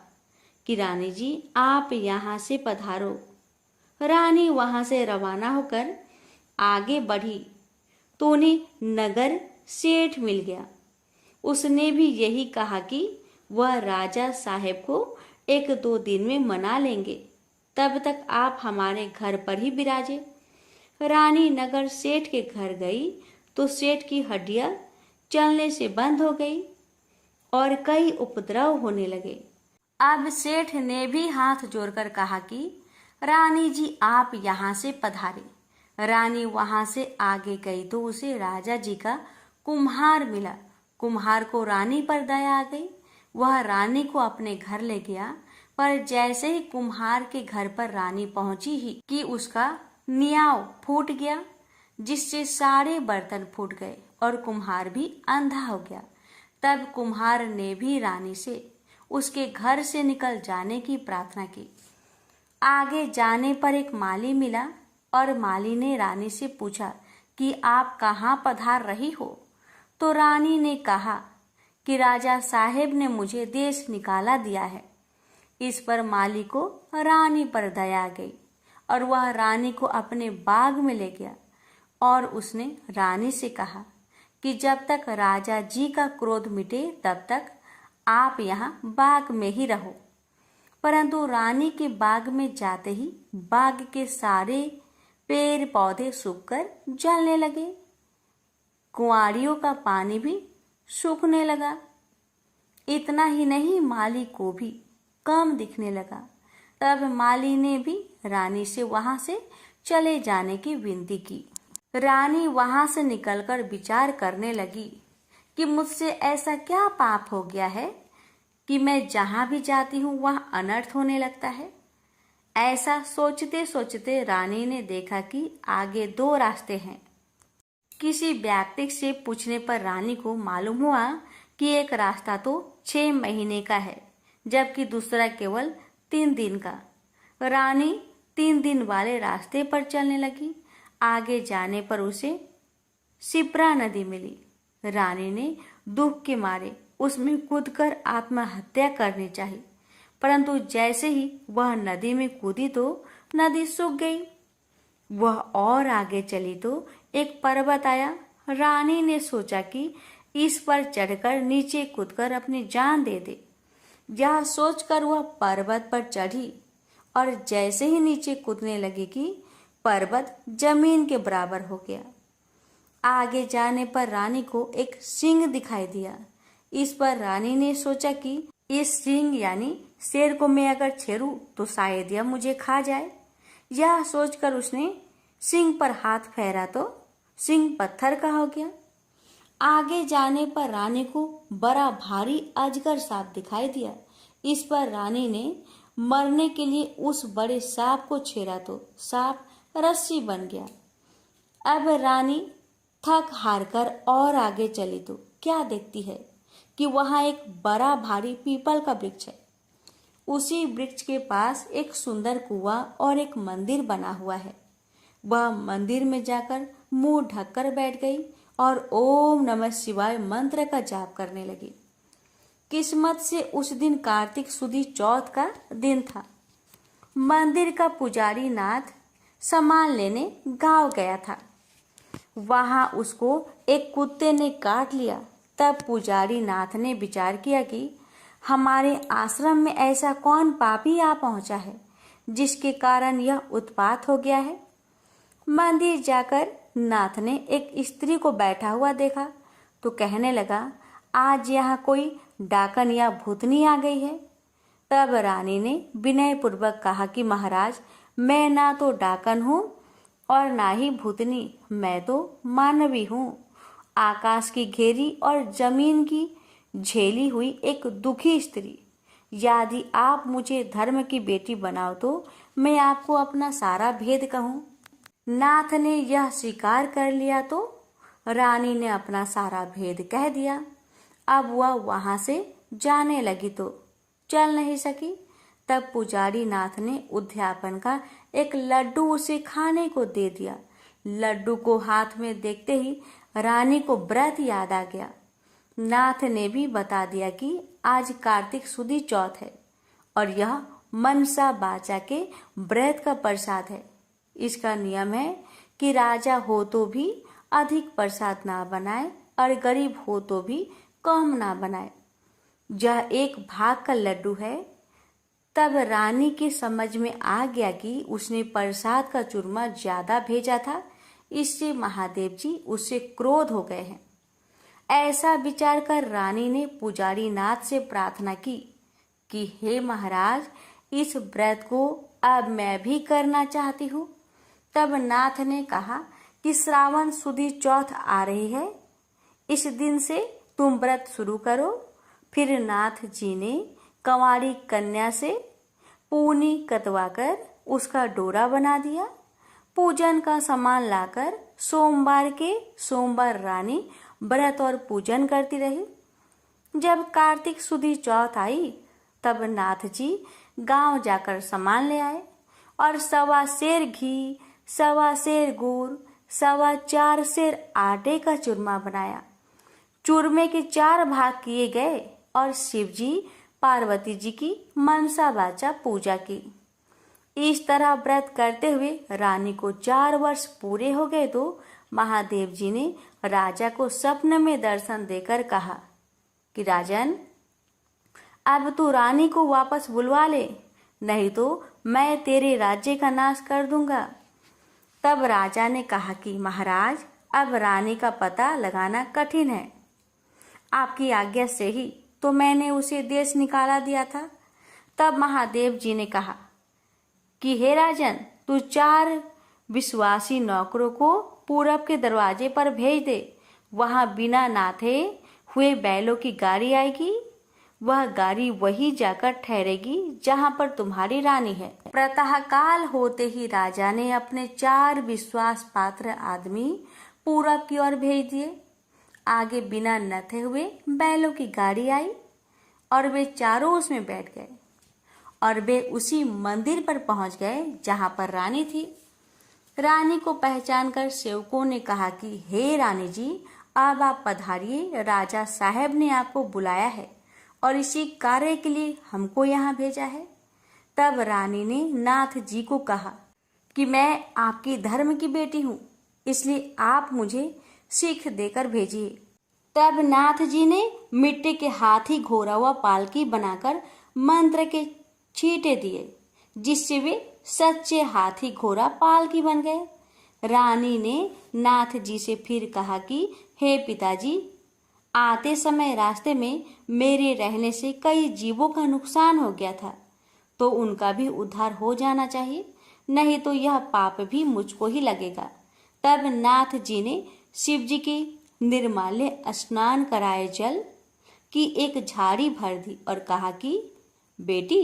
कि रानी जी, आप यहाँ से पधारो। रानी वहां से रवाना होकर आगे बढ़ी तो उन्हें नगर सेठ मिल गया। उसने भी यही कहा कि वह राजा साहेब को 1-2 दिन में मना लेंगे, तब तक आप हमारे घर पर ही विराजे। रानी नगर सेठ के घर गई तो सेठ की हड्डियां चलने से बंद हो गई और कई उपद्रव होने लगे। अब सेठ ने भी हाथ जोड़कर कहा कि रानी जी आप यहाँ से पधारे। रानी वहां से आगे गई तो उसे राजा जी का कुम्हार मिला। कुम्हार को रानी पर दया आ गई। वह रानी को अपने घर ले गया, पर जैसे ही कुम्हार के घर पर रानी पहुंची ही कि उसका नियाव फूट गया, जिससे सारे बर्तन फूट गए और कुम्हार भी अंधा हो गया। तब कुम्हार ने भी रानी से उसके घर से निकल जाने की प्रार्थना की। आगे जाने पर एक माली मिला और माली ने रानी से पूछा कि आप कहाँ पधार रही हो। तो रानी ने कहा कि राजा साहेब ने मुझे देश निकाला दिया है। इस पर माली को रानी पर दया आ गई और वह रानी को अपने बाग में ले गया और उसने रानी से कहा कि जब तक राजा जी का क्रोध मिटे तब तक आप यहाँ बाग में ही रहो। परंतु रानी के बाग में जाते ही बाग के सारे पेड़ पौधे सूखकर जलने लगे। कुंवारियों का पानी भी सूखने लगा। इतना ही नहीं, माली को भी कम दिखने लगा। तब माली ने भी रानी से वहां से चले जाने की विनती की। रानी वहां से निकलकर विचार करने लगी कि मुझसे ऐसा क्या पाप हो गया है कि मैं जहां भी जाती हूँ वहां अनर्थ होने लगता है। ऐसा सोचते सोचते रानी ने देखा कि आगे दो रास्ते हैं। किसी व्यक्ति से पूछने पर रानी को मालूम हुआ कि एक रास्ता तो 6 महीने का है, जबकि दूसरा केवल 3 दिन का। रानी 3 दिन वाले रास्ते पर चलने लगी। आगे जाने पर उसे शिप्रा नदी मिली। रानी ने दुख के मारे उसमें कूदकर आत्महत्या करनी चाहिए, परंतु जैसे ही वह नदी में कूदी तो नदी सूख गई। वह और आगे चली तो एक पर्वत आया। रानी ने सोचा कि इस पर चढ़कर नीचे कूदकर अपनी जान दे दे। यह सोचकर वह पर्वत पर चढ़ी और जैसे ही नीचे कूदने लगी कि पर्वत जमीन के बराबर हो गया। आगे जाने पर रानी को एक सिंह दिखाई दिया। इस पर रानी ने सोचा कि इस सिंह यानी शेर को मैं अगर छेड़ूं तो शायद यह मुझे खा जाए। यह सोचकर उसने सिंह पर हाथ फेरा तो सिंह पत्थर का हो गया। आगे जाने पर रानी को बड़ा भारी अजगर सांप दिखाई दिया। इस पर रानी ने मरने के लिए उस बड़े सांप को छेड़ा तो सांप रस्सी बन गया। अब रानी थक हार कर और आगे चली तो क्या देखती है कि वहां एक बड़ा भारी पीपल का वृक्ष है। उसी वृक्ष के पास एक सुंदर कुआं और एक मंदिर बना हुआ है। वह मंदिर में जाकर मुंह ढककर बैठ गई और ओम नमः शिवाय मंत्र का जाप करने लगी। किस्मत से उस दिन कार्तिक सुदी चौथ का दिन था। मंदिर का पुजारी नाथ सामान लेने गांव गया था। वहां उसको एक कुत्ते ने काट लिया। तब पुजारी नाथ ने विचार किया कि हमारे आश्रम में ऐसा कौन पापी आ पहुंचा है जिसके कारण यह उत्पात हो गया है। मंदिर जाकर नाथ ने एक स्त्री को बैठा हुआ देखा तो कहने लगा, आज यहाँ कोई डाकन या भूतनी आ गई है। तब रानी ने विनय पूर्वक कहा कि महाराज, मैं ना तो डाकन हूँ और ना ही भूतनी, मैं तो मानवी हूँ। आकाश की घेरी और जमीन की झेली हुई एक दुखी स्त्री। यदि आप मुझे धर्म की बेटी बनाओ तो मैं आपको अपना सारा भेद कहूँ। नाथ ने यह स्वीकार कर लिया तो रानी ने अपना सारा भेद कह दिया। अब वह वहां से जाने लगी तो चल नहीं सकी। तब पुजारी नाथ ने उद्यापन का एक लड्डू उसे खाने को दे दिया। लड्डू को हाथ में देखते ही रानी को व्रत याद आ गया। नाथ ने भी बता दिया कि आज कार्तिक सुदी चौथ है और यह मनसा बाचा के व्रत का प्रसाद है। इसका नियम है कि राजा हो तो भी अधिक प्रसाद ना बनाए और गरीब हो तो भी कम ना बनाए। यह एक भाग का लड्डू है। तब रानी की समझ में आ गया कि उसने प्रसाद का चूरमा ज्यादा भेजा था, इससे महादेव जी उससे क्रोध हो गए हैं। ऐसा विचार कर रानी ने पुजारी नाथ से प्रार्थना की कि हे महाराज, इस व्रत को अब मैं भी करना चाहती हूँ। तब नाथ ने कहा कि श्रावण सुदी चौथ आ रही है, इस दिन से तुम व्रत शुरू करो। फिर नाथ जी ने कंवारी कन्या से पूनी कतवाकर उसका डोरा बना दिया। पूजन का सामान लाकर सोमवार के सोमवार रानी व्रत और पूजन करती रही। जब कार्तिक सुदी चौथ आई तब नाथ जी गांव जाकर सामान ले आए और 1.25 सेर घी, 1.25 सेर गुड़, 4.25 सेर आटे का चूरमा बनाया। चूरमे के 4 भाग किए गए और शिव जी पार्वती जी की मनसा वाचा पूजा की। इस तरह व्रत करते हुए रानी को 4 वर्ष पूरे हो गए तो महादेव जी ने राजा को स्वप्न में दर्शन देकर कहा कि राजन, अब तू रानी को वापस बुलवा ले, नहीं तो मैं तेरे राज्य का नाश कर दूंगा। तब राजा ने कहा कि महाराज, अब रानी का पता लगाना कठिन है। आपकी आज्ञा से ही तो मैंने उसे देश निकाला दिया था। तब महादेव जी ने कहा कि हे राजन, तू 4 विश्वासी नौकरों को पूरब के दरवाजे पर भेज दे। वहां बिना नाथे हुए बैलों की गाड़ी आएगी। वह गाड़ी वही जाकर ठहरेगी जहां पर तुम्हारी रानी है। प्रातःकाल होते ही राजा ने अपने 4 विश्वास पात्र आदमी पूरब की ओर भेज दिए। आगे बिना नथे हुए बैलों की गाड़ी आई और वे चारों उसमें बैठ गए और वे उसी मंदिर पर पहुंच गए जहां पर रानी थी। रानी को पहचान कर सेवकों ने कहा कि हे रानी जी, अब आप पधारिए, राजा साहब ने आपको बुलाया है और इसी कार्य के लिए हमको यहाँ भेजा है। तब रानी ने नाथ जी को कहा कि मैं आपकी धर्म की बेटी हूँ, इसलिए आप मुझे सीख देकर भेजिए। तब नाथ जी ने मिट्टी के हाथी घोरा हुआ पालकी बनाकर मंत्र के छींटे दिए, जिससे वे सच्चे हाथी घोड़ा पालकी बन गए। रानी ने नाथ जी से फिर कहा कि हे पिताजी, आते समय रास्ते में मेरे रहने से कई जीवों का नुकसान हो गया था, तो उनका भी उद्धार हो जाना चाहिए, नहीं तो यह पाप भी मुझको ही लगेगा। तब नाथ जी ने शिव जी के निर्माल्य स्नान कराए जल की एक झाड़ी भर दी और कहा कि बेटी,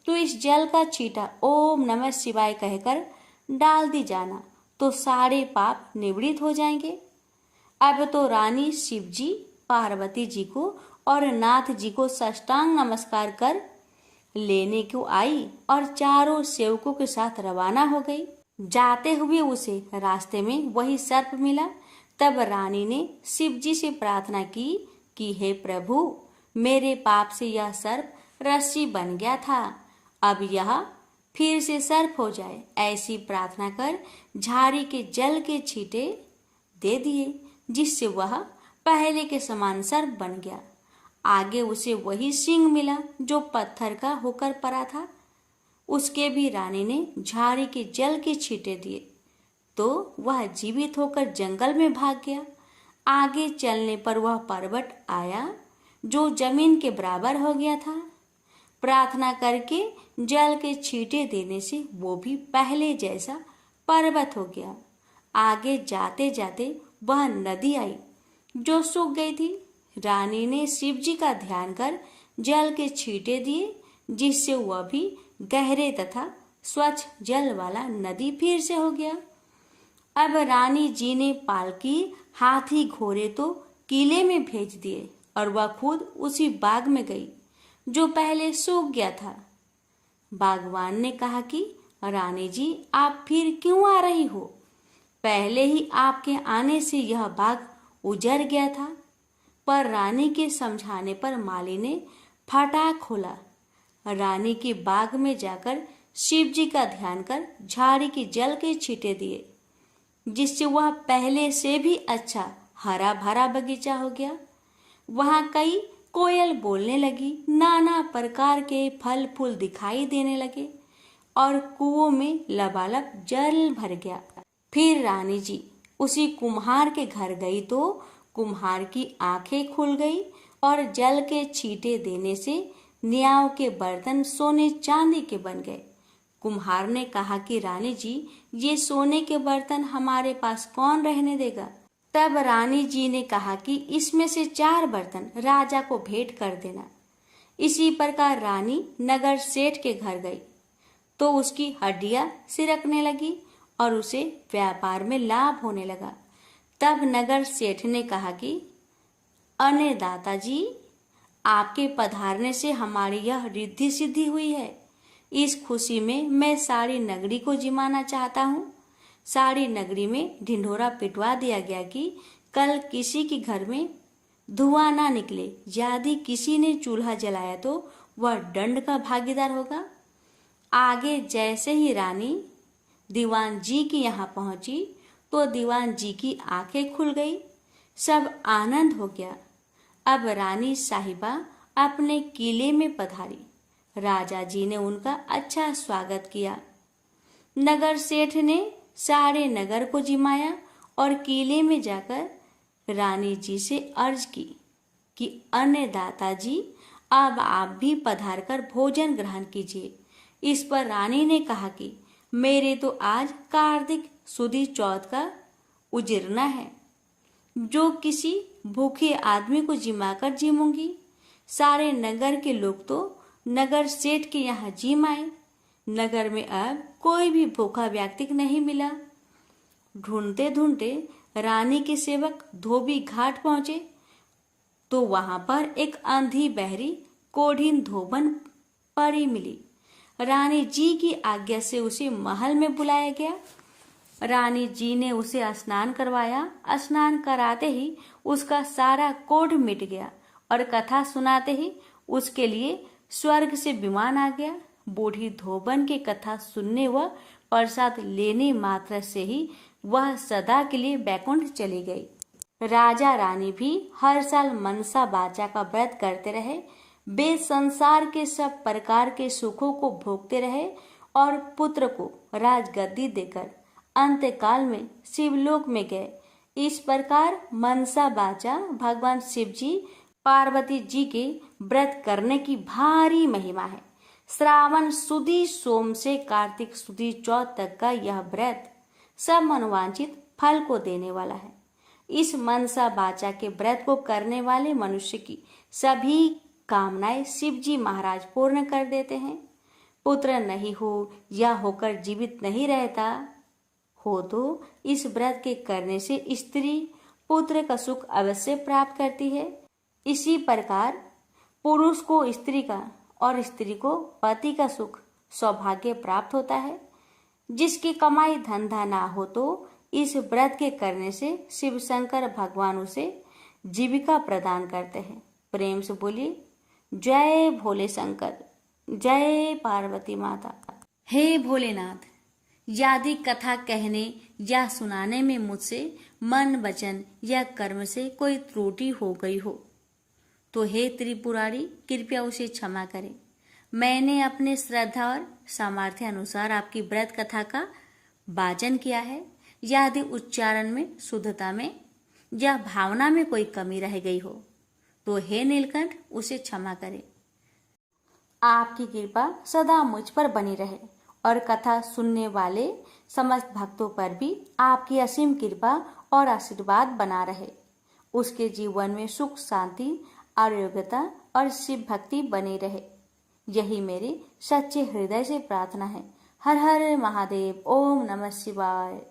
तू इस जल का छींटा ओम नमः शिवाय कहकर डाल दी जाना, तो सारे पाप निवृत्त हो जाएंगे। अब तो रानी शिव जी, पार्वती जी को और नाथ जी को साष्टांग नमस्कार कर लेने को आई और चारों सेवकों के साथ रवाना हो गई। जाते हुए उसे रास्ते में वही सर्प मिला। तब रानी ने शिव जी से प्रार्थना की कि हे प्रभु, मेरे पाप से यह सर्प रस्सी बन गया था, अब यह फिर से सर्प हो जाए। ऐसी प्रार्थना कर झाड़ी के जल के छींटे दे दिए, जिससे वह पहले के समान सर्प बन गया। आगे उसे वही सिंह मिला जो पत्थर का होकर पड़ा था। उसके भी रानी ने झाड़ी के जल के छींटे दिए तो वह जीवित होकर जंगल में भाग गया। आगे चलने पर वह पर्वत आया जो जमीन के बराबर हो गया था। प्रार्थना करके जल के छींटे देने से वो भी पहले जैसा पर्वत हो गया। आगे जाते जाते वह नदी आई जो सूख गई थी। रानी ने शिव जी का ध्यान कर जल के छींटे दिए, जिससे वह भी गहरे तथा स्वच्छ जल वाला नदी फिर से हो गया। अब रानी जी ने पालकी, हाथी घोड़े तो किले में भेज दिए और वह खुद उसी बाग में गई जो पहले सूख गया था। बागवान ने कहा कि रानी जी, आप फिर क्यों आ रही हो? पहले ही आपके आने से यह बाग उजड़ गया था। पर रानी के समझाने पर माली ने फाटक खोला। रानी के बाग में जाकर शिव जी का ध्यान कर झाड़ी की जल के छींटे दिए, जिससे वह पहले से भी अच्छा हरा भरा बगीचा हो गया। वहां कई कोयल बोलने लगी, नाना प्रकार के फल फूल दिखाई देने लगे और कुओं में लबालब जल भर गया। फिर रानी जी उसी कुम्हार के घर गई तो कुम्हार की आंखें खुल गई और जल के छींटे देने से न्यायों के बर्तन सोने चांदी के बन गए। कुम्हार ने कहा कि रानी जी, ये सोने के बर्तन हमारे पास कौन रहने देगा। तब रानी जी ने कहा कि इसमें से 4 बर्तन राजा को भेंट कर देना। इसी प्रकार रानी नगर सेठ के घर गई तो उसकी हड्डियां सिरकने लगी और उसे व्यापार में लाभ होने लगा। तब नगर सेठ ने कहा कि अने दाता जी, आपके पधारने से हमारी यह रिद्धि सिद्धि हुई है। इस खुशी में मैं सारी नगरी को जिमाना चाहता हूँ। सारी नगरी में ढिंढोरा पिटवा दिया गया कि कल किसी के घर में धुआं ना निकले। यदि किसी ने चूल्हा जलाया तो वह दंड का भागीदार होगा। आगे जैसे ही रानी दीवान जी के यहाँ पहुंची तो दीवान जी की आंखें खुल गई। सब आनंद हो गया। अब रानी साहिबा अपने किले में पधारी। राजा जी ने उनका अच्छा स्वागत किया। नगर सेठ ने सारे नगर को जिमाया और किले में जाकर रानी जी से अर्ज की कि अन्नदाता जी, अब आप भी पधार कर भोजन ग्रहण कीजिए। इस पर रानी ने कहा कि मेरे तो आज कार्तिक सुदी चौथ का उजिरना है, जो किसी भूखे आदमी को जिमाकर जीमूंगी। सारे नगर के लोग तो नगर सेठ के यहाँ जिम आए। नगर में अब कोई भी भूखा व्यक्ति नहीं मिला। ढूंढते ढूंढते रानी के सेवक धोबी घाट पहुंचे तो वहां पर एक अंधी बहरी कोढ़ीन धोबन परी मिली। रानी जी की आज्ञा से उसे महल में बुलाया गया। रानी जी ने उसे स्नान करवाया। स्नान कराते ही उसका सारा कोढ़ मिट गया और कथा सुनाते ही उसके लिए स्वर्ग से विमान आ गया। बूढ़ी धोबन की कथा सुनने व प्रसाद लेने मात्र से ही वह सदा के लिए बैकुंठ चली गई। राजा रानी भी हर साल मनसा बाचा का व्रत करते रहे। वे संसार के सब प्रकार के सुखों को भोगते रहे और पुत्र को राजगद्दी देकर अंतकाल में शिवलोक में गए। इस प्रकार मनसा बाचा भगवान शिव जी पार्वती जी के व्रत करने की भारी महिमा है। श्रावण सुदी सोम से कार्तिक सुदी चौथ तक का यह व्रत सब मनोवांछित फल को देने वाला है। इस मनसा बाचा के व्रत को करने वाले मनुष्य की सभी कामनाएं शिव जी महाराज पूर्ण कर देते हैं। पुत्र नहीं हो या होकर जीवित नहीं रहता हो तो इस व्रत के करने से स्त्री पुत्र का सुख अवश्य प्राप्त करती है। इसी प्रकार पुरुष को स्त्री का और स्त्री को पति का सुख सौभाग्य प्राप्त होता है। जिसकी कमाई धंधा ना हो तो इस व्रत के करने से शिव शंकर भगवान उसे जीविका प्रदान करते हैं। प्रेम से बोलिए जय भोले शंकर, जय पार्वती माता। हे भोलेनाथ, यदि कथा कहने या सुनाने में मुझसे मन वचन या कर्म से कोई त्रुटि हो गई हो तो हे त्रिपुरारी कृपया उसे क्षमा करें। मैंने अपने श्रद्धा और सामर्थ्य अनुसार आपकी व्रत कथा का वाचन किया है। यदि उच्चारण में, शुद्धता में या भावना में कोई कमी रह गई हो तो हे नीलकंठ उसे क्षमा करें। आपकी कृपा सदा मुझ पर बनी रहे और कथा सुनने वाले समस्त भक्तों पर भी आपकी असीम कृपा और आशीर्वाद बना रहे। उसके जीवन में सुख, शांति, आरोग्यता और शिव भक्ति बनी रहे। यही मेरी सच्चे हृदय से प्रार्थना है। हर हर महादेव। ओम नमः शिवाय।